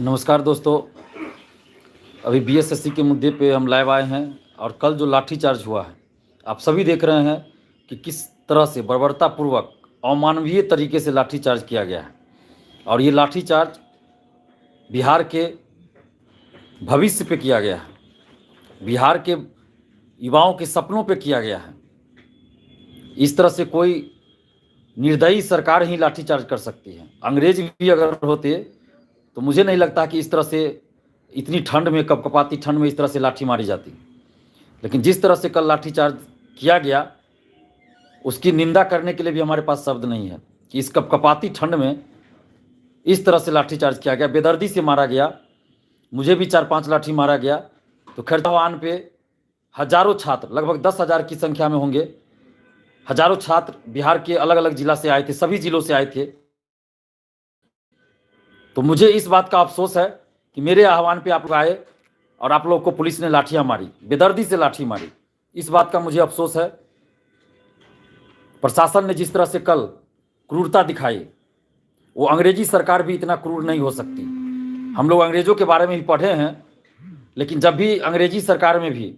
नमस्कार दोस्तों। अभी बीएसएससी के मुद्दे पे हम लाइव आए हैं और कल जो लाठीचार्ज हुआ है आप सभी देख रहे हैं कि किस तरह से बर्बरतापूर्वक अमानवीय तरीके से लाठीचार्ज किया गया है। और ये लाठीचार्ज बिहार के भविष्य पे किया गया है, बिहार के युवाओं के सपनों पे किया गया है। इस तरह से कोई निर्दयी सरकार ही लाठीचार्ज कर सकती है। अंग्रेज भी अगर होते तो मुझे नहीं लगता कि इस तरह से इतनी ठंड में, कपकपाती ठंड में इस तरह से लाठी मारी जाती। लेकिन जिस तरह से कल लाठीचार्ज किया गया उसकी निंदा करने के लिए भी हमारे पास शब्द नहीं है कि इस कपकपाती ठंड में इस तरह से लाठीचार्ज किया गया, बेदर्दी से मारा गया। मुझे भी 4-5 लाठी मारा गया। तो खैरवान पे हजारों छात्र, लगभग 10,000 की संख्या में होंगे, हजारों छात्र बिहार के अलग अलग जिला से आए थे, सभी जिलों से आए थे। तो मुझे इस बात का अफसोस है कि मेरे आह्वान पे आप लोग आए और आप लोग को पुलिस ने लाठियां मारी, बेदर्दी से लाठी मारी। इस बात का मुझे अफसोस है। प्रशासन ने जिस तरह से कल क्रूरता दिखाई, वो अंग्रेजी सरकार भी इतना क्रूर नहीं हो सकती। हम लोग अंग्रेजों के बारे में भी पढ़े हैं, लेकिन जब भी अंग्रेजी सरकार में भी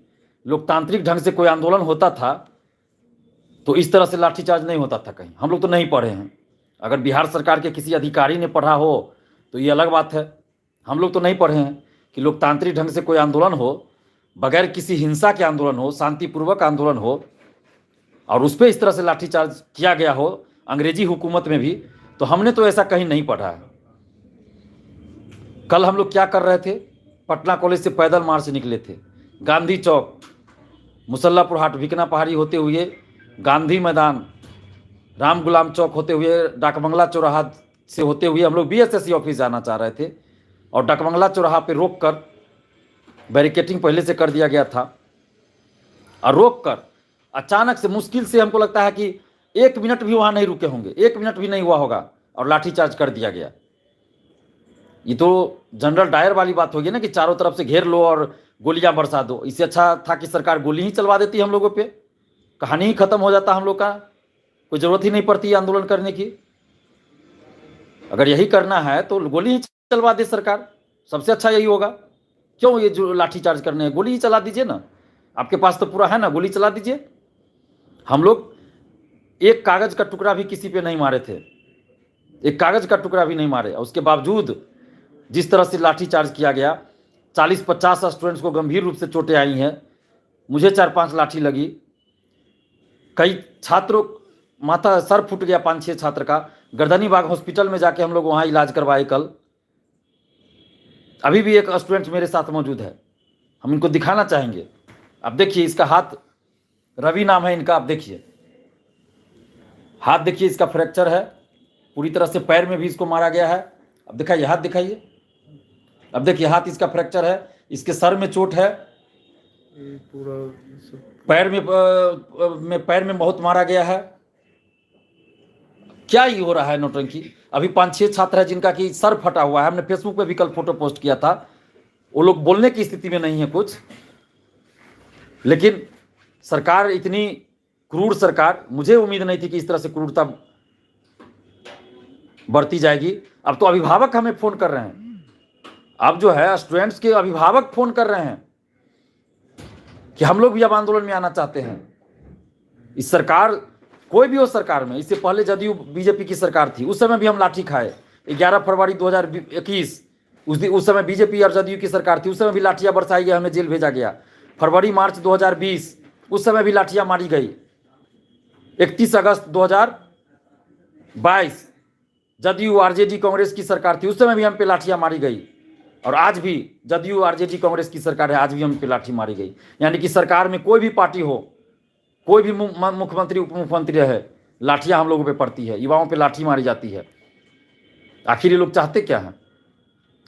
लोकतांत्रिक ढंग से कोई आंदोलन होता था तो इस तरह से लाठीचार्ज नहीं होता था कहीं। हम लोग तो नहीं पढ़े हैं। अगर बिहार सरकार के किसी अधिकारी ने पढ़ा हो तो ये अलग बात है। हम लोग तो नहीं पढ़े हैं कि लोकतांत्रिक ढंग से कोई आंदोलन हो, बगैर किसी हिंसा के आंदोलन हो, शांतिपूर्वक आंदोलन हो और उस पर इस तरह से लाठीचार्ज किया गया हो अंग्रेजी हुकूमत में भी। तो हमने तो ऐसा कहीं नहीं पढ़ा है। कल हम लोग क्या कर रहे थे? पटना कॉलेज से पैदल मार्च निकले थे। गांधी चौक, मुसल्लापुर हाट, भिकना पहाड़ी होते हुए गांधी मैदान, राम गुलाम चौक होते हुए डाकबंगला चौराहा से होते हुए हम लोग बीएसएससी ऑफिस जाना चाह रहे थे। और डाकबंगला चौराहा पे रोक कर, बैरिकेटिंग पहले से कर दिया गया था, और रोक कर अचानक से, मुश्किल से हमको लगता है कि 1 मिनट भी वहाँ नहीं रुके होंगे, 1 मिनट भी नहीं हुआ होगा और लाठीचार्ज कर दिया गया। ये तो जनरल डायर वाली बात होगी ना कि चारों तरफ से घेर लो और गोलियां बरसा दो। इससे अच्छा था कि सरकार गोली ही चलवा देती हम लोगों पे, कहानी ही खत्म हो जाता हम लोग का, कोई ज़रूरत ही नहीं पड़ती आंदोलन करने की। अगर यही करना है तो गोली ही चलवा दे सरकार, सबसे अच्छा यही होगा। क्यों ये जो लाठीचार्ज करने हैं, गोली ही चला दीजिए ना। आपके पास तो पूरा है ना, गोली चला दीजिए। हम लोग एक कागज का टुकड़ा भी किसी पे नहीं मारे थे, एक कागज का टुकड़ा भी नहीं मारे। उसके बावजूद जिस तरह से लाठीचार्ज किया गया, 40-50 स्टूडेंट्स को गंभीर रूप से चोटें आई हैं। मुझे 4-5 लाठी लगी। कई छात्रों, माथा सर फूट गया 5-6 छात्र का। गर्दनी बाग हॉस्पिटल में जाके हम लोग वहाँ इलाज करवाए कल। अभी भी एक स्टूडेंट मेरे साथ मौजूद है, हम इनको दिखाना चाहेंगे। आप देखिए, इसका हाथ, रवि नाम है इनका, आप देखिए हाथ, देखिए इसका फ्रैक्चर है पूरी तरह से। पैर में भी इसको मारा गया है। अब दिखाइए, हाथ दिखाइए। अब देखिए हाथ इसका फ्रैक्चर है, इसके सर में चोट है, पूरा पैर में बहुत मारा गया है। क्या ये हो रहा है नौटंकी? अभी 5-6 छात्र है जिनका कि सर फटा हुआ है। हमने फेसबुक पे भी कल फोटो पोस्ट किया था। वो लोग बोलने की स्थिति में नहीं है कुछ। लेकिन सरकार इतनी क्रूर सरकार, मुझे उम्मीद नहीं थी कि इस तरह से क्रूरता बढ़ती जाएगी। अब तो अभिभावक हमें फोन कर रहे हैं, अब जो है स्टूडेंट्स के अभिभावक फोन कर रहे हैं कि हम लोग भी अब आंदोलन में आना चाहते हैं। इस सरकार, कोई भी हो सरकार में, इससे पहले जदयू बीजेपी की सरकार थी, उस समय भी हम लाठी खाए। 11 फरवरी 2021 उस समय बीजेपी और जदयू की सरकार थी, उस समय भी लाठियां बरसाई गई, हमें जेल भेजा गया। फरवरी मार्च 2020 उस समय भी लाठियां मारी गई। 31 अगस्त 2022 जदयू आरजेडी कांग्रेस की सरकार थी, उस समय भी हम पे लाठियां मारी गई। और आज भी जदयू आरजेडी कांग्रेस की सरकार है, आज भी हम पे लाठी मारी गई। यानी कि सरकार में कोई भी पार्टी हो, कोई भी मुख्यमंत्री उप मुख्यमंत्री रहे, लाठियां हम लोगों पे पड़ती है, युवाओं पे लाठी मारी जाती है। आखिर ये लोग चाहते क्या हैं?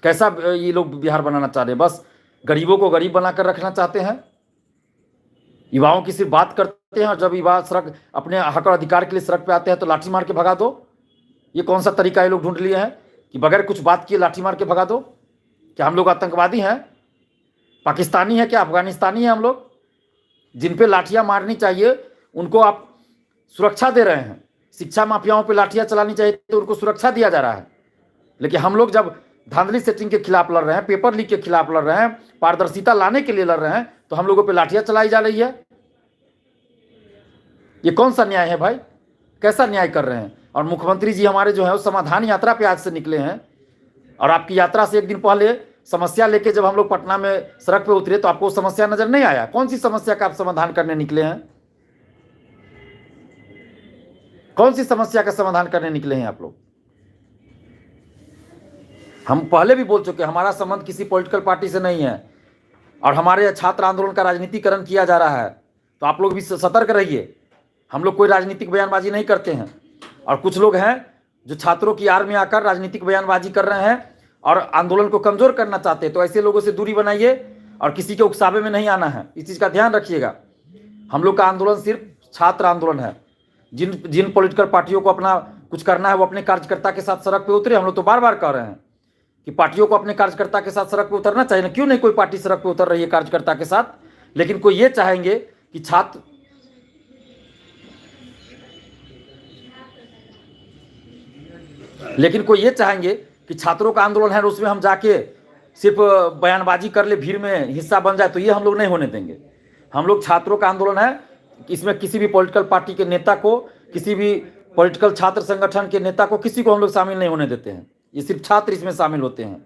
कैसा ये लोग बिहार बनाना चाह रहे हैं? बस गरीबों को गरीब बनाकर रखना चाहते हैं। युवाओं की सिर्फ बात करते हैं और जब युवा सड़क, अपने हक और अधिकार के लिए सड़क पे आते हैं तो लाठी मार के भगा दो। ये कौन सा तरीका ये लोग ढूंढ लिए हैं कि बगैर कुछ बात किए लाठी मार के भगा दो? क्या हम लोग आतंकवादी हैं? पाकिस्तानी है क्या? अफगानिस्तानी है हम लोग? जिन पे लाठियां मारनी चाहिए उनको आप सुरक्षा दे रहे हैं। शिक्षा माफियाओं पे लाठियां चलानी चाहिए तो उनको सुरक्षा दिया जा रहा है। लेकिन हम लोग जब धांधली सेटिंग के खिलाफ लड़ रहे हैं, पेपर लीक के खिलाफ लड़ रहे हैं, पारदर्शिता लाने के लिए लड़ रहे हैं, तो हम लोगों पे लाठियां चलाई जा रही है। ये कौन सा न्याय है भाई? कैसा न्याय कर रहे हैं? और मुख्यमंत्री जी हमारे जो है वो समाधान यात्रा पे आज से निकले हैं, और आपकी यात्रा से एक दिन पहले समस्या लेके जब हम लोग पटना में सड़क पे उतरे तो आपको समस्या नजर नहीं आया? कौन सी समस्या का आप समाधान करने निकले हैं? कौन सी समस्या का समाधान करने निकले हैं आप लोग? हम पहले भी बोल चुके हैं, हमारा संबंध किसी पॉलिटिकल पार्टी से नहीं है, और हमारे छात्र आंदोलन का राजनीतिकरण किया जा रहा है, तो आप लोग भी सतर्क रहिए। हम लोग कोई राजनीतिक बयानबाजी नहीं करते हैं, और कुछ लोग हैं जो छात्रों की आड़ में आकर राजनीतिक बयानबाजी कर रहे हैं और आंदोलन को कमजोर करना चाहते हैं। तो ऐसे लोगों से दूरी बनाइए और किसी के उकसावे में नहीं आना है, इस चीज़ का ध्यान रखिएगा। हम लोग का आंदोलन सिर्फ छात्र आंदोलन है। जिन पॉलिटिकल पार्टियों को अपना कुछ करना है वो अपने कार्यकर्ता के साथ सड़क पे उतरे। हम लोग तो बार बार कह रहे हैं कि पार्टियों को अपने कार्यकर्ता के साथ सड़क पे उतरना चाहिए ना। क्यों नहीं कोई पार्टी सड़क पे उतर रही है कार्यकर्ता के साथ? लेकिन कोई ये चाहेंगे कि छात्रों का आंदोलन है और उसमें हम जाके सिर्फ बयानबाजी कर ले, भीड़ में हिस्सा बन जाए, तो ये हम लोग नहीं होने देंगे। हम लोग छात्रों का आंदोलन है, इसमें किसी भी पॉलिटिकल पार्टी के नेता को, किसी भी पॉलिटिकल छात्र संगठन के नेता को, किसी को हम लोग शामिल नहीं होने देते हैं। ये सिर्फ छात्र इसमें शामिल होते हैं।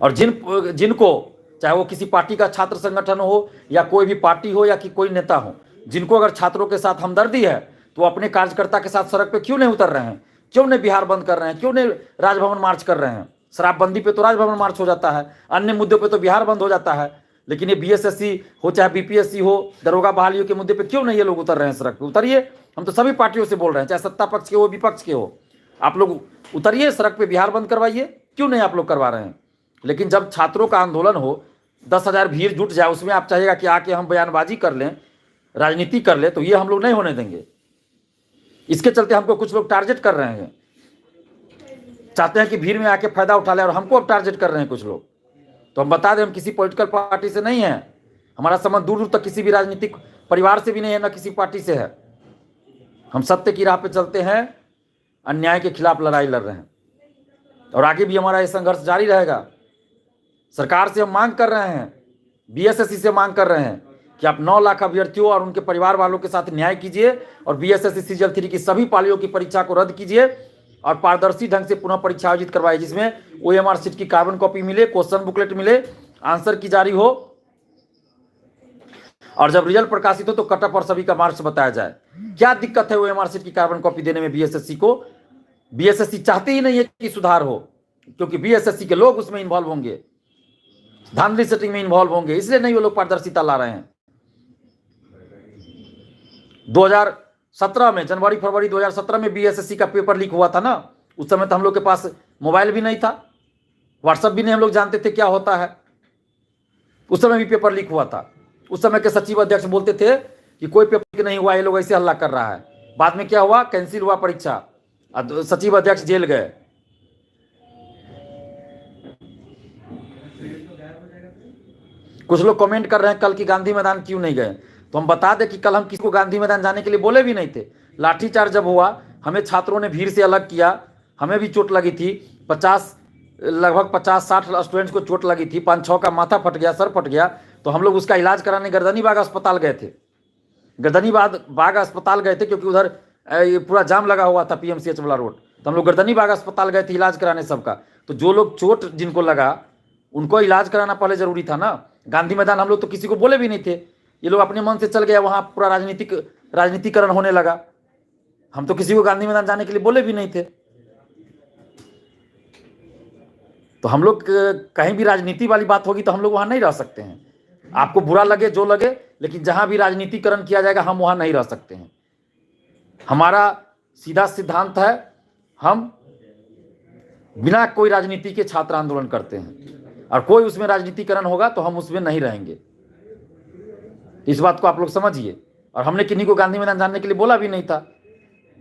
और जिनको, चाहे वो किसी पार्टी का छात्र संगठन हो या कोई भी पार्टी हो या कि कोई नेता हो, जिनको अगर छात्रों के साथ हमदर्दी है तो अपने कार्यकर्ता के साथ सड़क पे क्यों नहीं उतर रहे हैं? क्यों नहीं बिहार बंद कर रहे हैं? क्यों नहीं राजभवन मार्च कर रहे हैं? शराबबंदी पे तो राजभवन मार्च हो जाता है, अन्य मुद्दों पे तो बिहार बंद हो जाता है, लेकिन ये बीएसएससी हो चाहे बीपीएससी हो, दरोगा बहालियों के मुद्दे पे क्यों नहीं ये लोग उतर रहे हैं सड़क पे? उतरिए। हम तो सभी पार्टियों से बोल रहे हैं, चाहे सत्ता पक्ष के हो विपक्ष के हो, आप लोग उतरिए सड़क पे, बिहार बंद करवाइए। क्यों नहीं आप लोग करवा रहे हैं? लेकिन जब छात्रों का आंदोलन हो, 10,000 भीड़ जुट जाए, उसमें आप चाहिएगा कि आके हम बयानबाजी कर लें, राजनीति कर ले, तो ये हम लोग नहीं होने देंगे। इसके चलते हमको कुछ लोग टारगेट कर रहे हैं, चाहते हैं कि भीड़ में आके फायदा उठा ले, और हमको अब टारगेट कर रहे हैं कुछ लोग। तो हम बता दें, हम किसी पॉलिटिकल पार्टी से नहीं है, हमारा संबंध दूर दूर तक किसी भी राजनीतिक परिवार से भी नहीं है, ना किसी पार्टी से है। हम सत्य की राह पे चलते हैं, अन्याय के खिलाफ लड़ाई लड़ रहे हैं, और आगे भी हमारा ये संघर्ष जारी रहेगा। सरकार से हम मांग कर रहे हैं, बीएसएससी से मांग कर रहे हैं कि आप 9 लाख अभ्यर्थियों और उनके परिवार वालों के साथ न्याय कीजिए, और बीएसएससी सीजल 3 की सभी पालियों की परीक्षा को रद्द कीजिए, और पारदर्शी ढंग से पुनः परीक्षा आयोजित करवाइए, जिसमें ओएमआर शीट की कार्बन कॉपी मिले, क्वेश्चन बुकलेट मिले, आंसर की जारी हो, और जब रिजल्ट प्रकाशित हो तो कटअप और सभी का मार्क्स बताया जाए। क्या दिक्कत है ओएमआर शीट की कार्बन कॉपी देने में बीएसएससी को? बीएसएससी चाहते ही नहीं है कि सुधार हो, क्योंकि बीएसएससी के लोग उसमें इन्वॉल्व होंगे, धांधली सेटिंग में इन्वॉल्व होंगे, इसलिए नहीं वो लोग पारदर्शिता ला रहे हैं। 2017 में, जनवरी फरवरी 2017 में बीएसएससी का पेपर लीक हुआ था ना। उस समय तो हम लोग के पास मोबाइल भी नहीं था, व्हाट्सएप भी नहीं हम लोग जानते थे क्या होता है। उस समय भी पेपर लीक हुआ था। उस समय के सचिव अध्यक्ष बोलते थे कि कोई पेपर लीक नहीं हुआ, ये लोग ऐसे हल्ला कर रहा है। बाद में क्या हुआ? कैंसिल हुआ परीक्षा, सचिव अध्यक्ष जेल गए। कुछ लोग कमेंट कर रहे हैं कल की गांधी मैदान क्यों नहीं गए, तो हम बता दें कि कल हम किसी को गांधी मैदान जाने के लिए बोले भी नहीं थे। लाठीचार्ज जब हुआ, हमें छात्रों ने भीड़ से अलग किया, हमें भी चोट लगी थी। लगभग 50-60 स्टूडेंट्स को चोट लगी थी, 5-6 का माथा फट गया, सर फट गया, तो हम लोग उसका इलाज कराने गर्दनीबाग अस्पताल गए थे। गर्दनीबाग अस्पताल गए थे क्योंकि उधर ये पूरा जाम लगा हुआ था, पीएमसीएच वाला रोड, तो हम लोग गर्दनीबाग अस्पताल गए थे इलाज कराने सबका। तो जो लोग चोट जिनको लगा उनको इलाज कराना पहले जरूरी था ना। गांधी मैदान हम लोग तो किसी को बोले भी नहीं थे, ये लोग अपने मन से चल गया, वहाँ पूरा राजनीतिकरण होने लगा। हम तो किसी को गांधी मैदान जाने के लिए बोले भी नहीं थे। तो हम लोग कहीं भी राजनीति वाली बात होगी तो हम लोग वहाँ नहीं रह सकते हैं। आपको बुरा लगे जो लगे, लेकिन जहाँ भी राजनीतिकरण किया जाएगा हम वहाँ नहीं रह सकते हैं। हमारा सीधा सिद्धांत है, हम बिना कोई राजनीति के छात्र आंदोलन करते हैं, और कोई उसमें राजनीतिकरण होगा तो हम उसमें नहीं रहेंगे। इस बात को आप लोग समझिए। और हमने किन्हीं को गांधी मैदान जाने के लिए बोला भी नहीं था।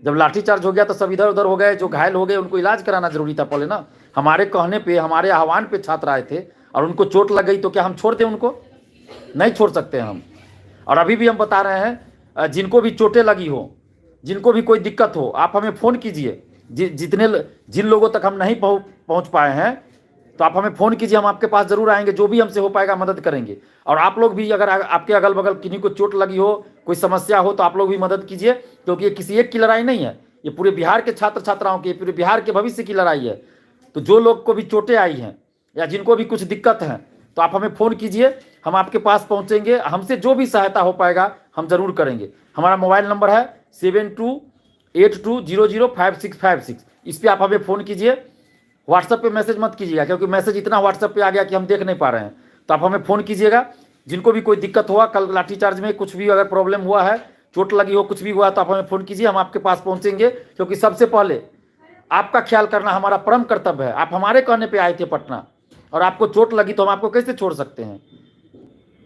जब लाठीचार्ज हो गया तो सब इधर उधर हो गए, जो घायल हो गए उनको इलाज कराना जरूरी था पहले ना। हमारे कहने पे, हमारे आह्वान पे छात्र आए थे और उनको चोट लग गई, तो क्या हम छोड़ दें उनको? नहीं छोड़ सकते हम। और अभी भी हम बता रहे हैं, जिनको भी चोटें लगी हो, जिनको भी कोई दिक्कत हो, आप हमें फ़ोन कीजिए। जिन लोगों तक हम नहीं पहुंच पाए हैं, तो आप हमें फ़ोन कीजिए, हम आपके पास ज़रूर आएंगे, जो भी हमसे हो पाएगा मदद करेंगे। और आप लोग भी अगर आपके अगल बगल किन्हीं को चोट लगी हो, कोई समस्या हो, तो आप लोग भी मदद कीजिए, क्योंकि ये किसी एक की लड़ाई नहीं है, ये पूरे बिहार के छात्र छात्राओं की, पूरे बिहार के भविष्य की लड़ाई है। तो जो लोग को भी चोटें आई हैं या जिनको भी कुछ दिक्कत है, तो आप हमें फ़ोन कीजिए, हम आपके पास पहुँचेंगे, हमसे जो भी सहायता हो पाएगा हम ज़रूर करेंगे। हमारा मोबाइल नंबर है 7282005656। इस पर आप हमें फ़ोन कीजिए। व्हाट्सएप पे मैसेज मत कीजिएगा, क्योंकि मैसेज इतना व्हाट्सएप पे आ गया कि हम देख नहीं पा रहे हैं। तो आप हमें फ़ोन कीजिएगा। जिनको भी कोई दिक्कत हुआ, कल लाठीचार्ज में कुछ भी अगर प्रॉब्लम हुआ है, चोट लगी हो, कुछ भी हुआ, तो आप हमें फ़ोन कीजिए, हम आपके पास पहुँचेंगे। क्योंकि सबसे पहले आपका ख्याल करना हमारा परम कर्तव्य है। आप हमारे कहने पर आए थे पटना, और आपको चोट लगी तो हम आपको कैसे छोड़ सकते हैं।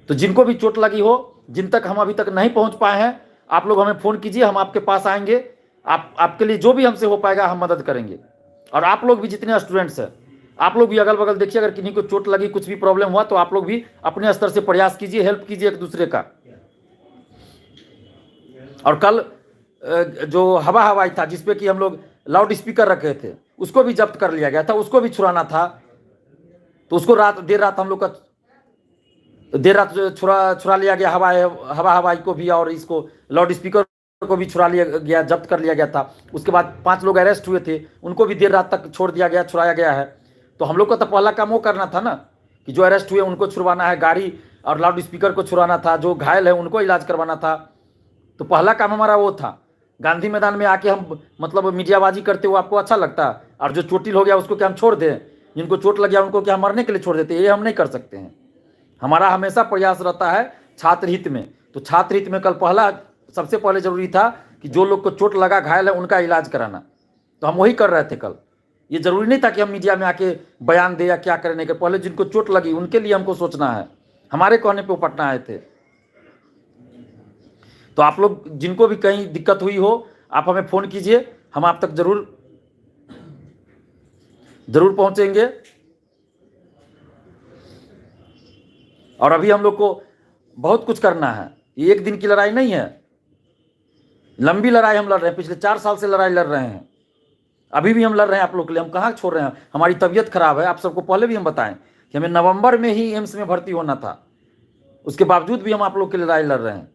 तो जिनको भी चोट लगी हो, जिन तक हम अभी तक नहीं पहुँच पाए हैं, आप लोग हमें फ़ोन कीजिए, हम आपके पास आएंगे। आपके लिए जो भी हमसे हो पाएगा हम मदद करेंगे। और आप लोग भी जितने स्टूडेंट्स हैं, आप लोग भी अगल बगल देखिए, अगर किन्हीं को चोट लगी, कुछ भी प्रॉब्लम हुआ, तो आप लोग भी अपने स्तर से प्रयास कीजिए, हेल्प कीजिए एक दूसरे का। और कल जो हवाई था, जिसपे कि हम लोग लाउड स्पीकर रखे थे, उसको भी जब्त कर लिया गया था, उसको भी छुड़ाना था। तो उसको देर रात हम लोग का छुड़ा लिया गया, हवाई को भी, और इसको लाउड स्पीकर को भी छुड़ा लिया गया, जब्त कर लिया गया था। उसके बाद 5 लोग अरेस्ट हुए थे, उनको भी देर रात तक छोड़ दिया गया, छुड़ाया गया है। तो हम लोग का तो पहला काम वो करना था ना, कि जो अरेस्ट हुए उनको छुड़वाना है, गाड़ी और लाउड स्पीकर को छुड़ाना था, जो घायल है उनको इलाज करवाना था। तो पहला काम हमारा वो था। गांधी मैदान में आके हम मतलब मीडियाबाजी करते हुए आपको अच्छा लगता, और जो चोटिल हो गया उसको क्या हम छोड़ दें, जिनको चोट लग गया उनको क्या मरने के लिए छोड़ देते, ये हम नहीं कर सकते हैं। हमारा हमेशा प्रयास रहता है छात्र हित में। तो छात्र हित में कल सबसे पहले जरूरी था कि जो लोग को चोट लगा, घायल है, उनका इलाज कराना। तो हम वही कर रहे थे कल। ये जरूरी नहीं था कि हम मीडिया में आके बयान दे या क्या करने के, पहले जिनको चोट लगी उनके लिए हमको सोचना है। हमारे कहने पे वो पटना आए थे। तो आप लोग जिनको भी कहीं दिक्कत हुई हो, आप हमें फ़ोन कीजिए, हम आप तक जरूर पहुंचेंगे। और अभी हम लोग को बहुत कुछ करना है, ये एक दिन की लड़ाई नहीं है, लंबी लड़ाई हम लड़ रहे हैं। पिछले 4 साल से लड़ाई लड़ रहे हैं, अभी भी हम लड़ रहे हैं आप लोग के लिए। हम कहाँ छोड़ रहे हैं। हमारी तबीयत खराब है, आप सबको पहले भी हम बताएं कि हमें नवंबर में ही एम्स में भर्ती होना था, उसके बावजूद भी हम आप लोग के लिए लड़ाई लड़ रहे हैं।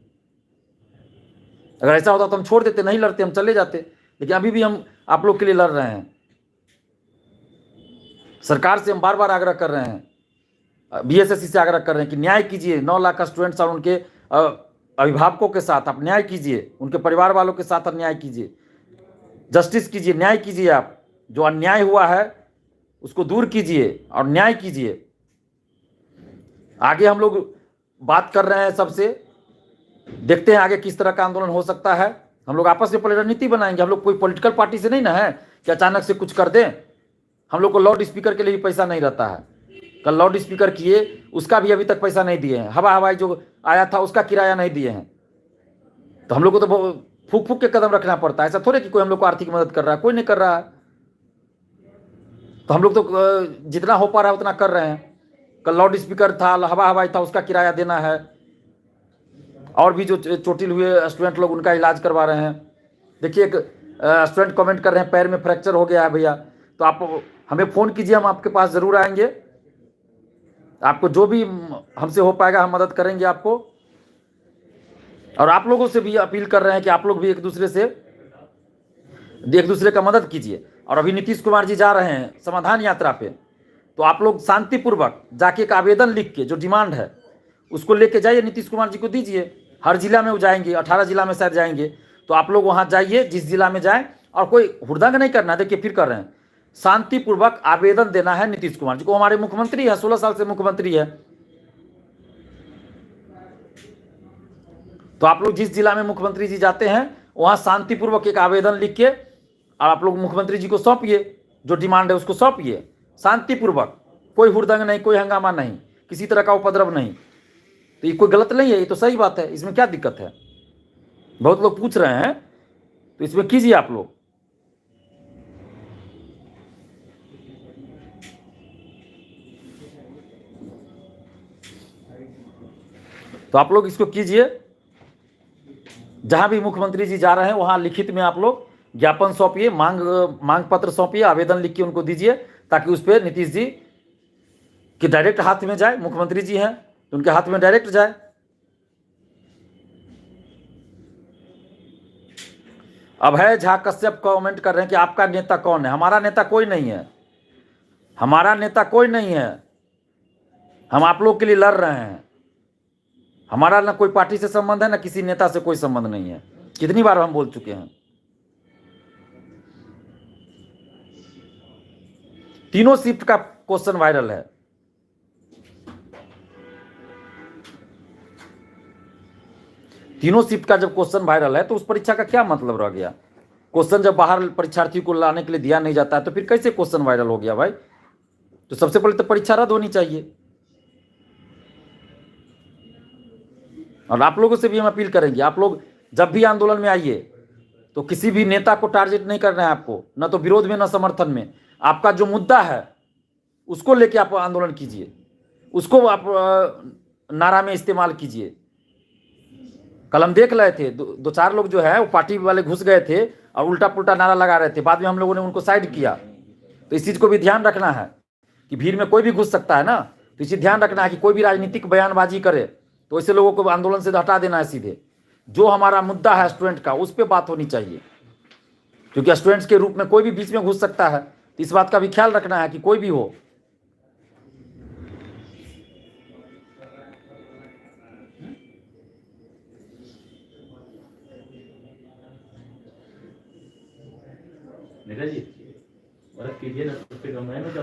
अगर ऐसा होता तो हम छोड़ देते, नहीं लड़ते, हम चले जाते। लेकिन अभी भी हम आप लोग के लिए लड़ रहे हैं। सरकार से हम बार बार आग्रह कर रहे हैं, BSSC से आग्रह कर रहे हैं कि न्याय कीजिए। 9 लाख स्टूडेंट्स और उनके अभिभावकों के साथ आप न्याय कीजिए, उनके परिवार वालों के साथ न्याय कीजिए, जस्टिस कीजिए, न्याय कीजिए। आप जो अन्याय हुआ है उसको दूर कीजिए और न्याय कीजिए। आगे हम लोग बात कर रहे हैं सबसे, देखते हैं आगे किस तरह का आंदोलन हो सकता है। हम लोग आपस में पहले रणनीति बनाएंगे। हम लोग कोई पॉलिटिकल पार्टी से नहीं ना है कि अचानक से कुछ कर दें। हम लोग को लाउड स्पीकर के लिए भी पैसा नहीं रहता है। कल लाउड स्पीकर किए, उसका भी अभी तक पैसा नहीं दिए हैं। हवाई जो आया था उसका किराया नहीं दिए हैं। तो हम लोग को तो फूक फूक के कदम रखना पड़ता है। ऐसा थोड़े कि कोई हम लोग को आर्थिक मदद कर रहा है, कोई नहीं कर रहा है। तो हम लोग तो जितना हो पा रहा है उतना कर रहे हैं। कल लाउड स्पीकर था, हवाई था, उसका किराया देना है। और भी जो चोटिल हुए स्टूडेंट लोग, उनका इलाज करवा रहे हैं। देखिए एक स्टूडेंट कमेंट कर रहे हैं पैर में फ्रैक्चर हो गया है भैया, तो आप हमें फ़ोन कीजिए, हम आपके पास ज़रूर आएंगे। आपको जो भी हमसे हो पाएगा हम मदद करेंगे आपको। और आप लोगों से भी अपील कर रहे हैं कि आप लोग भी एक दूसरे का मदद कीजिए। और अभी नीतीश कुमार जी जा रहे हैं समाधान यात्रा पे, तो आप लोग शांतिपूर्वक जाके एक आवेदन लिख के, जो डिमांड है उसको लेके जाइए, नीतीश कुमार जी को दीजिए। हर जिला में वो जाएंगे, 18 जिला में शायद जाएंगे। तो आप लोग वहाँ जाइए, जिस जिला में जाएं, और कोई हुड़दंग नहीं करना। देखिए फिर कर रहे हैं, शांतिपूर्वक आवेदन देना है नीतीश कुमार जी को। हमारे मुख्यमंत्री है, 16 साल से मुख्यमंत्री है। तो आप लोग जिस जिला में मुख्यमंत्री जी जाते हैं वहां शांतिपूर्वक एक आवेदन लिख के और आप लोग मुख्यमंत्री जी को सौंपिए, जो डिमांड है उसको सौंपिए शांतिपूर्वक। कोई हुड़दंग नहीं, कोई हंगामा नहीं, किसी तरह का उपद्रव नहीं। तो ये कोई गलत नहीं है, ये तो सही बात है। इसमें क्या दिक्कत है? बहुत लोग पूछ रहे हैं, तो इसमें कीजिए आप लोग। तो आप लोग इसको कीजिए। जहां भी मुख्यमंत्री जी जा रहे हैं वहां लिखित में आप लोग ज्ञापन सौंपिए, मांग पत्र सौंपिए, आवेदन लिख के उनको दीजिए, ताकि उस पर नीतीश जी कि डायरेक्ट हाथ में जाए, मुख्यमंत्री जी हैं तो उनके हाथ में डायरेक्ट जाए। अभय झा कश्यप कमेंट कर रहे हैं कि आपका नेता कौन है? हमारा नेता कोई नहीं है, हमारा नेता कोई नहीं है। हम आप लोग के लिए लड़ रहे हैं। हमारा ना कोई पार्टी से संबंध है, ना किसी नेता से कोई संबंध नहीं है। कितनी बार हम बोल चुके हैं। तीनों शिफ्ट का क्वेश्चन वायरल है। तीनों शिफ्ट का जब क्वेश्चन वायरल है तो उस परीक्षा का क्या मतलब रह गया? क्वेश्चन जब बाहर परीक्षार्थी को लाने के लिए दिया नहीं जाता है तो फिर कैसे क्वेश्चन वायरल हो गया भाई? तो सबसे पहले तो परीक्षा रद्द होनी चाहिए। और आप लोगों से भी हम अपील करेंगे, आप लोग जब भी आंदोलन में आइए तो किसी भी नेता को टारगेट नहीं करना है आपको, न तो विरोध में न समर्थन में। आपका जो मुद्दा है उसको लेके आप आंदोलन कीजिए, उसको आप नारा में इस्तेमाल कीजिए। कल हम देख रहे थे दो चार लोग जो है वो पार्टी वाले घुस गए थे और उल्टा पुल्टा नारा लगा रहे थे। बाद में हम लोगों ने उनको साइड किया। तो इस चीज़ को भी ध्यान रखना है कि भीड़ में कोई भी घुस सकता है ना, तो इसे ध्यान रखना है कि कोई भी राजनीतिक बयानबाजी करे तो ऐसे लोगों को आंदोलन से हटा देना है सीधे। जो हमारा मुद्दा है स्टूडेंट का, उस पर बात होनी चाहिए, क्योंकि स्टूडेंट्स के रूप में कोई भी बीच में घुस सकता है। तो इस बात का भी ख्याल रखना है कि कोई भी हो।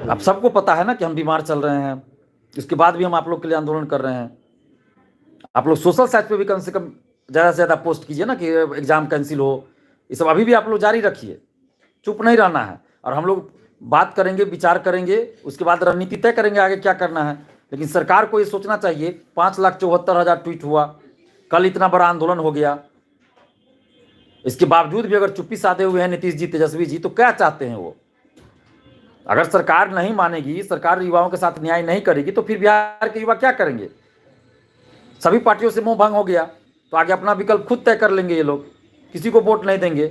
अब सबको पता है ना कि हम बीमार चल रहे हैं, इसके बाद भी हम आप लोग के लिए आंदोलन कर रहे हैं। आप लोग सोशल साइट पे भी कम से कम ज़्यादा से ज़्यादा पोस्ट कीजिए ना कि एग्ज़ाम कैंसिल हो। ये सब अभी भी आप लोग जारी रखिए, चुप नहीं रहना है। और हम लोग बात करेंगे, विचार करेंगे, उसके बाद रणनीति तय करेंगे आगे क्या करना है। लेकिन सरकार को ये सोचना चाहिए, 5,74,000 ट्वीट हुआ, कल इतना बड़ा आंदोलन हो गया, इसके बावजूद भी अगर चुप्पी साधे हुए हैं नीतीश जी, तेजस्वी जी, तो क्या चाहते हैं वो? अगर सरकार नहीं मानेगी, सरकार युवाओं के साथ न्याय नहीं करेगी, तो फिर बिहार के युवा क्या करेंगे? सभी पार्टियों से मोह भंग हो गया तो आगे अपना विकल्प खुद तय कर लेंगे ये लोग, किसी को वोट नहीं देंगे।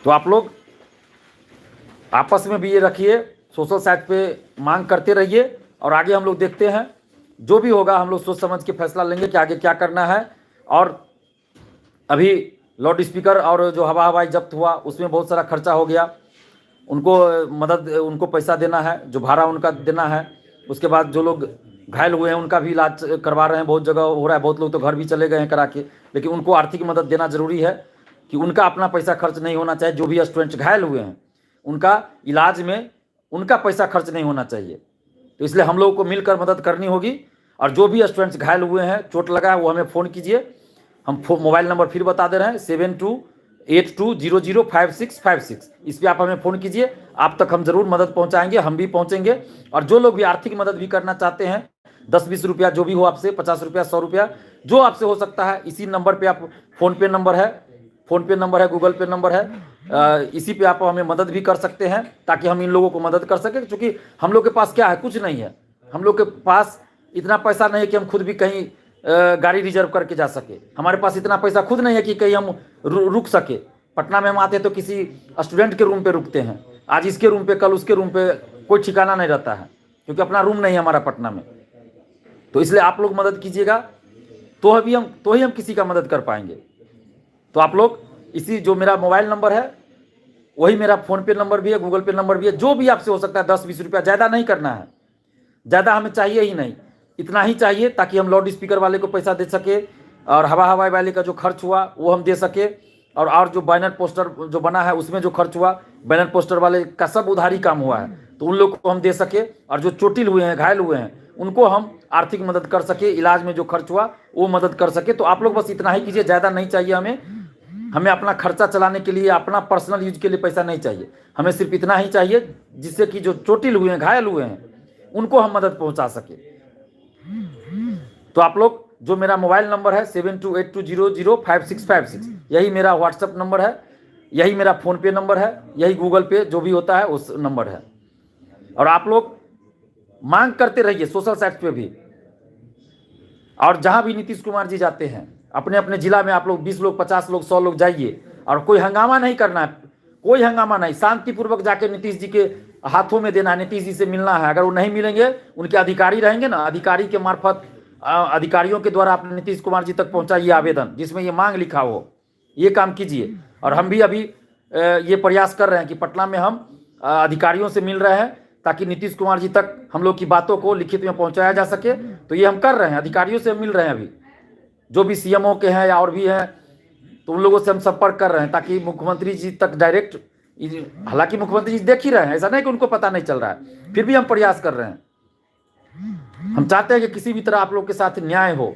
तो आप लोग आपस में भी ये रखिए, सोशल साइट पे मांग करते रहिए और आगे हम लोग देखते हैं जो भी होगा हम लोग सोच समझ के फैसला लेंगे कि आगे क्या करना है। और अभी लाउड स्पीकर और जो हवाई जब्त हुआ उसमें बहुत सारा खर्चा हो गया, उनको मदद, उनको पैसा देना है, जो भाड़ा उनका देना है। उसके बाद जो लोग घायल हुए हैं उनका भी इलाज करवा रहे हैं, बहुत जगह हो रहा है, बहुत लोग तो घर भी चले गए हैं करा के। लेकिन उनको आर्थिक मदद देना जरूरी है कि उनका अपना पैसा खर्च नहीं होना चाहिए। जो भी स्टूडेंट घायल हुए हैं उनका इलाज में उनका पैसा खर्च नहीं होना चाहिए। तो इसलिए हम लोगों को मिलकर मदद करनी होगी। और जो भी स्टूडेंट्स घायल हुए हैं, चोट लगा है, वो हमें फ़ोन कीजिए। हम मोबाइल नंबर फिर बता दे रहे हैं, 7282005656। इस पर आप हमें फ़ोन कीजिए, आप तक हम ज़रूर मदद पहुंचाएंगे, हम भी पहुंचेंगे। और जो लोग भी आर्थिक मदद भी करना चाहते हैं, 10-20 रुपया जो भी हो आपसे, 50 रुपया, 100 रुपया, जो आपसे हो सकता है, इसी नंबर पर आप, फ़ोन पे नंबर है, गूगल पे नंबर है, इसी पे आप हमें मदद भी कर सकते हैं ताकि हम इन लोगों को मदद कर सकें। क्योंकि हम लोग के पास क्या है, कुछ नहीं है। हम लोग के पास इतना पैसा नहीं है कि हम खुद भी कहीं गाड़ी रिजर्व करके जा सके। हमारे पास इतना पैसा खुद नहीं है कि कहीं हम रुक सके। पटना में हम आते हैं तो किसी स्टूडेंट के रूम पे रुकते हैं, आज इसके रूम पे, कल उसके रूम पे, कोई ठिकाना नहीं रहता है, क्योंकि अपना रूम नहीं है हमारा पटना में। तो इसलिए आप लोग मदद कीजिएगा तो ही हम किसी का मदद कर पाएंगे। तो आप लोग इसी, जो मेरा मोबाइल नंबर है वही मेरा फ़ोन पे नंबर भी है, गूगल पे नंबर भी है, जो भी आपसे हो सकता है, 10-20 रुपया, ज़्यादा नहीं करना है, ज़्यादा हमें चाहिए ही नहीं, इतना ही चाहिए ताकि हम लाउड स्पीकर वाले को पैसा दे सके और हवाई वाले का जो खर्च हुआ वो हम दे सके। और जो बैनर पोस्टर जो बना है उसमें जो खर्च हुआ, बैनर पोस्टर वाले का सब उधारी काम हुआ है, तो उन लोग को हम दे सके। और जो चोटिल हुए हैं, घायल हुए हैं, उनको हम आर्थिक मदद कर सके, इलाज में जो खर्च हुआ वो मदद कर सके। तो आप लोग बस इतना ही कीजिए, ज़्यादा नहीं चाहिए हमें अपना खर्चा चलाने के लिए, अपना पर्सनल यूज के लिए पैसा नहीं चाहिए। हमें सिर्फ इतना ही चाहिए जिससे कि जो चोटिल हुए हैं, घायल हुए हैं, उनको हम मदद पहुंचा सके। तो आप लोग, जो मेरा मोबाइल नंबर है 7282005656, यही मेरा व्हाट्सएप नंबर है, यही मेरा फ़ोन पे नंबर है, यही गूगल पे जो भी होता है उस नंबर है। और आप लोग मांग करते रहिए सोशल साइट पे भी और जहां भी नीतीश कुमार जी जाते हैं, अपने अपने जिला में आप लोग 20 लोग, 50 लोग, 100 लोग जाइए, और कोई हंगामा नहीं करना है, कोई हंगामा नहीं, शांतिपूर्वक जाके नीतीश जी के हाथों में देना है, नीतीश जी से मिलना है। अगर वो नहीं मिलेंगे, उनके अधिकारी रहेंगे ना, अधिकारी के मार्फत, अधिकारियों के द्वारा आप नीतीश कुमार जी तक पहुंचाइए आवेदन, जिसमें ये मांग लिखा हो, ये काम कीजिए। और हम भी अभी ये प्रयास कर रहे हैं कि पटना में हम अधिकारियों से मिल रहे हैं, ताकि नीतीश कुमार जी तक हम लोग की बातों को लिखित में पहुंचाया जा सके। तो ये हम कर रहे हैं, अधिकारियों से मिल रहे हैं अभी, जो भी सीएमओ के हैं या और भी हैं, तो उन लोगों से हम संपर्क कर रहे हैं, ताकि मुख्यमंत्री जी तक डायरेक्ट, हालांकि मुख्यमंत्री जी देख ही रहे हैं, ऐसा नहीं कि उनको पता नहीं चल रहा है, फिर भी हम प्रयास कर रहे हैं। हम चाहते हैं कि किसी भी तरह आप लोग के साथ न्याय हो।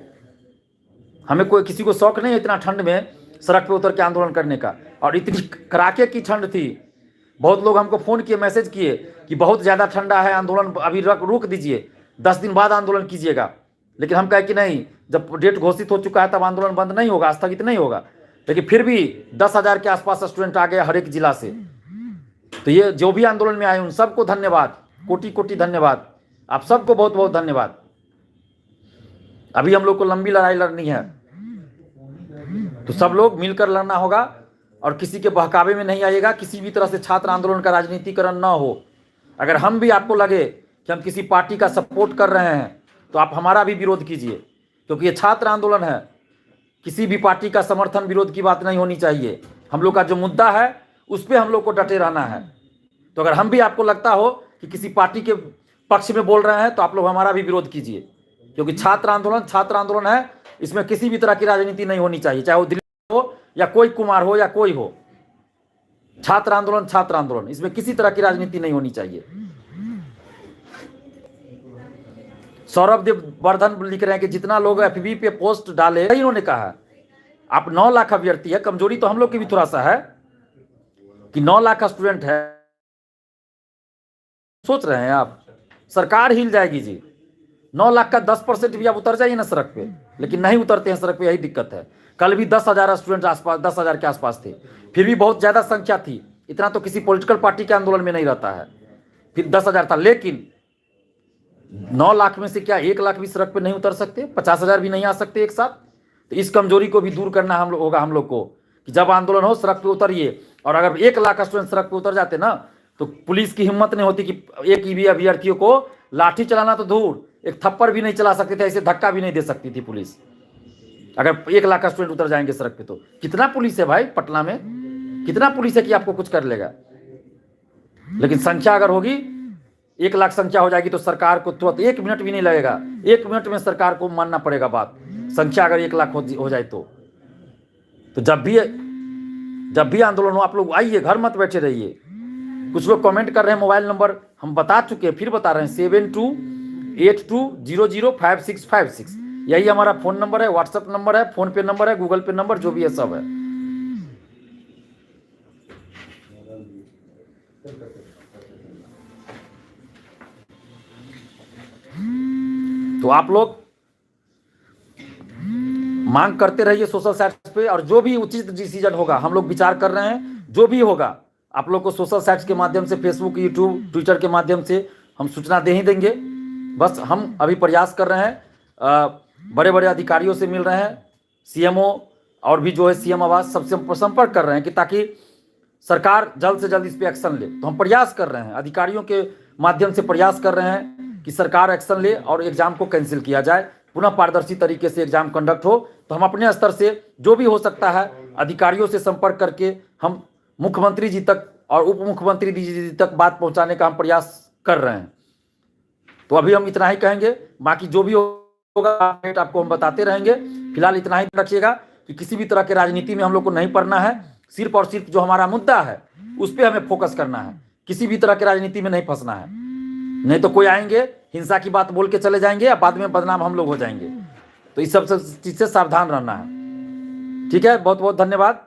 हमें कोई, किसी को शौक नहीं है इतना ठंड में सड़क पे उतर के आंदोलन करने का। और इतनी कड़ाके की ठंड थी, बहुत लोग हमको फ़ोन किए, मैसेज किए कि बहुत ज़्यादा ठंडा है, आंदोलन अभी रोक दीजिए, 10 दिन बाद आंदोलन कीजिएगा। लेकिन हम कहे कि नहीं, जब डेट घोषित हो चुका है तब आंदोलन बंद नहीं होगा, स्थगित नहीं होगा। लेकिन फिर भी 10,000 के आसपास स्टूडेंट आ गए हर एक जिला से। तो ये जो भी आंदोलन में आए उन सबको धन्यवाद, कोटि कोटि धन्यवाद, आप सबको बहुत बहुत धन्यवाद। अभी हम लोग को लंबी लड़ाई लड़नी है, तो सब लोग मिलकर लड़ना होगा, और किसी के बहकावे में नहीं आइएगा। किसी भी तरह से छात्र आंदोलन का राजनीतिकरण ना हो। अगर हम भी, आपको लगे कि हम किसी पार्टी का सपोर्ट कर रहे हैं, तो आप हमारा भी विरोध कीजिए, क्योंकि ये छात्र आंदोलन है। किसी भी पार्टी का समर्थन विरोध की बात नहीं होनी चाहिए। हम लोग का जो मुद्दा है उस पर हम लोग को डटे रहना है। तो अगर हम भी, आपको लगता हो कि किसी पार्टी के पक्ष में बोल रहे हैं, तो आप लोग हमारा भी विरोध कीजिए, क्योंकि छात्र आंदोलन है, इसमें किसी भी तरह की राजनीति नहीं होनी चाहिए, चाहे वो दिल्ली हो या कोई कुमार हो या कोई हो। छात्र आंदोलन, इसमें किसी तरह की राजनीति नहीं होनी चाहिए। सौरभ देव वर्धन लिख रहे हैं कि जितना लोग एफबी पे पोस्ट डाले, इन्होंने कहा आप 9 लाख अभ्यर्थी है, कमजोरी तो हम लोग की भी थोड़ा सा है कि 9 लाख स्टूडेंट है। सोच रहे हैं आप, सरकार हिल जाएगी जी। 9 लाख का 10% भी आप उतर जाइए ना सड़क पे, लेकिन नहीं उतरते हैं सड़क पे, यही दिक्कत है। कल भी 10,000 स्टूडेंट आसपास, 10,000 के आसपास थे, फिर भी बहुत ज्यादा संख्या थी। इतना तो किसी पॉलिटिकल पार्टी के आंदोलन में नहीं रहता है। फिर 10,000 था, लेकिन 9 लाख में से क्या 1 लाख भी सड़क पे नहीं उतर सकते? 50,000 भी नहीं आ सकते एक साथ? तो इस कमजोरी को भी दूर करना होगा हम लोग को, कि जब आंदोलन हो सड़क पे उतरिए। और अगर 1 लाख स्टूडेंट सड़क पे उतर जाते ना, तो पुलिस की हिम्मत नहीं होती कि एक भी अभ्यर्थियों को लाठी चलाना तो दूर, एक थप्पड़ भी नहीं चला सकते थे, ऐसे धक्का भी नहीं दे सकती थी पुलिस। अगर 1 लाख स्टूडेंट उतर जाएंगे सड़क पे, तो कितना पुलिस है भाई पटना में, कितना पुलिस है कि आपको कुछ कर लेगा? लेकिन संख्या अगर होगी, 1 लाख संख्या हो जाएगी, तो सरकार को तुरंत 1 मिनट भी नहीं लगेगा, 1 मिनट में सरकार को मानना पड़ेगा बात। संख्या अगर 1 लाख हो जाए तो जब भी आंदोलन हो, आप लोग आइए, घर मत बैठे रहिए। कुछ लोग कमेंट कर रहे हैं, मोबाइल नंबर हम बता चुके हैं, फिर बता रहे हैं, 7282005656, यही हमारा फोन नंबर है, व्हाट्सएप नंबर है, फोन पे नंबर है, गूगल पे नंबर, जो भी है सब है। तो आप लोग मांग करते रहिए सोशल साइट्स पे, और जो भी उचित डिसीजन होगा, हम लोग विचार कर रहे हैं, जो भी होगा आप लोग को सोशल साइट्स के माध्यम से, फेसबुक, यूट्यूब, ट्विटर के माध्यम से हम सूचना दे ही देंगे। बस हम अभी प्रयास कर रहे हैं, बड़े बड़े अधिकारियों से मिल रहे हैं, सीएमओ और भी जो है सीएम आवास, सबसे संपर्क कर रहे हैं कि ताकि सरकार जल्द से जल्द इस पर एक्शन ले। तो हम प्रयास कर रहे हैं, अधिकारियों के माध्यम से प्रयास कर रहे हैं कि सरकार एक्शन ले और एग्जाम को कैंसिल किया जाए, पुनः पारदर्शी तरीके से एग्जाम कंडक्ट हो। तो हम अपने स्तर से जो भी हो सकता है अधिकारियों से संपर्क करके हम मुख्यमंत्री जी तक और उप मुख्यमंत्री जी तक बात पहुंचाने का हम प्रयास कर रहे हैं। तो अभी हम इतना ही कहेंगे, बाकी जो भी होगा आपको हम बताते रहेंगे। फिलहाल इतना ही रखिएगा कि किसी भी तरह के राजनीति में हम लोग को नहीं पड़ना है, सिर्फ और सिर्फ जो हमारा मुद्दा है उस पर हमें फोकस करना है। किसी भी तरह के राजनीति में नहीं फंसना है, नहीं तो कोई आएंगे हिंसा की बात बोल के चले जाएंगे, या बाद में बदनाम हम लोग हो जाएंगे। तो इस सब चीज से सावधान रहना है। ठीक है, बहुत बहुत धन्यवाद,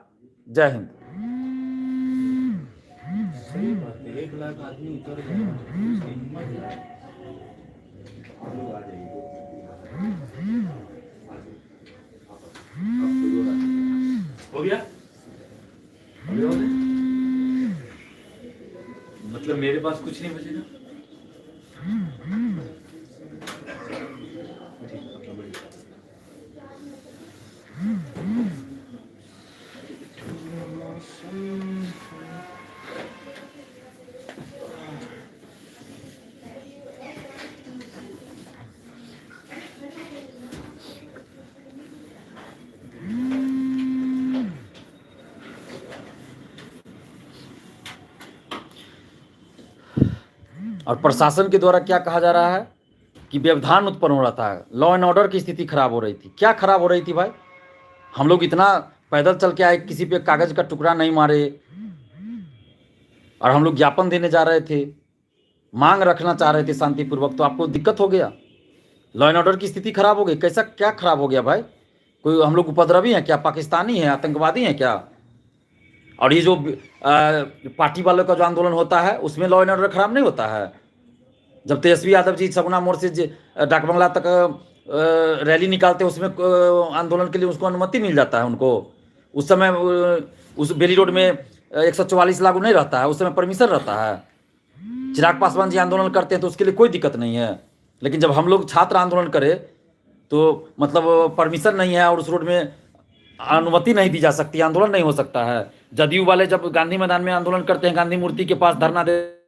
जय हिंद। हो गया? मतलब मेरे पास कुछ नहीं बचेगा। और प्रशासन के द्वारा क्या कहा जा रहा है कि व्यवधान उत्पन्न हो रहा था, लॉ एंड ऑर्डर की स्थिति खराब हो रही थी। क्या खराब हो रही थी भाई? हम लोग इतना पैदल चल के आए, किसी पे कागज का टुकड़ा नहीं मारे, और हम लोग ज्ञापन देने जा रहे थे, मांग रखना चाह रहे थे शांतिपूर्वक, तो आपको दिक्कत हो गया, लॉ एंड ऑर्डर की स्थिति खराब हो गई। कैसा क्या खराब हो गया भाई? कोई हम लोग उपद्रवी हैं क्या? पाकिस्तानी हैं? आतंकवादी हैं क्या? और ये जो पार्टी वालों का जो आंदोलन होता है उसमें लॉ एंड ऑर्डर खराब नहीं होता है? जब तेजस्वी यादव जी सगुना मोड़ से डाकबंगला तक रैली निकालते हैं, उसमें आंदोलन के लिए उसको अनुमति मिल जाता है उनको। उस समय उस बेली रोड में 144 लागू नहीं रहता है, उस समय परमिशन रहता है। चिराग पासवान जी आंदोलन करते हैं तो उसके लिए कोई दिक्कत नहीं है। लेकिन जब हम लोग छात्र आंदोलन करें तो मतलब परमिशन नहीं है और उस रोड में अनुमति नहीं दी जा सकती, आंदोलन नहीं हो सकता है। जदयू वाले जब गांधी मैदान में आंदोलन करते हैं, गांधी मूर्ति के पास धरना देते,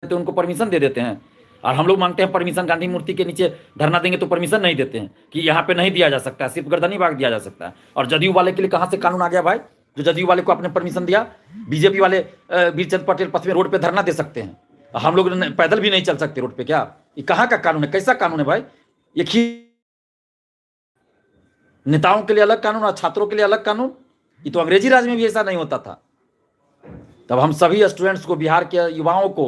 उनको परमिशन दे देते हैं। और हम लोग मांगते हैं परमिशन, गांधी मूर्ति के नीचे धरना देंगे तो परमिशन नहीं देते हैं कि यहाँ पे नहीं दिया जा सकता है, सिर्फ गर्दनी बाग दिया जा सकता है। और जदयू वाले के लिए कहाँ से कानून आ गया भाई, जो जदयू वाले को आपने परमिशन दिया? बीजेपी वाले वीरचंद पटेल पथ में रोड पे धरना दे सकते हैं, हम लोग पैदल भी नहीं चल सकते रोड पे? क्या ये कहाँ का कानून है? कैसा कानून है भाई? ये नेताओं के लिए अलग कानून और छात्रों के लिए अलग कानून? ये तो अंग्रेजी राज में भी ऐसा नहीं होता था। तब हम सभी स्टूडेंट्स को, बिहार के युवाओं को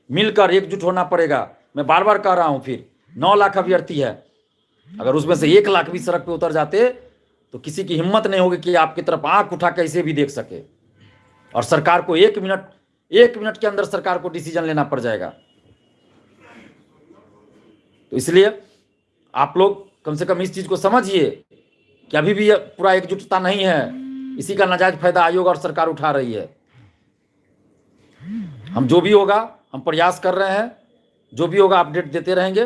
मिलकर एकजुट होना पड़ेगा। मैं बार बार कह रहा हूं, फिर 9 लाख अभ्यर्थी है, अगर उसमें से 1 लाख भी सड़क पे उतर जाते तो किसी की हिम्मत नहीं होगी कि आपकी तरफ आंख उठा कैसे भी देख सके। और सरकार को 1 मिनट के अंदर सरकार को डिसीजन लेना पड़ जाएगा। तो इसलिए आप लोग कम से कम इस चीज को समझिए कि अभी भी पूरा एकजुटता नहीं है, इसी का नाजायज फायदा आयोग और सरकार उठा रही है। हम जो भी होगा, हम प्रयास कर रहे हैं, जो भी होगा अपडेट देते रहेंगे।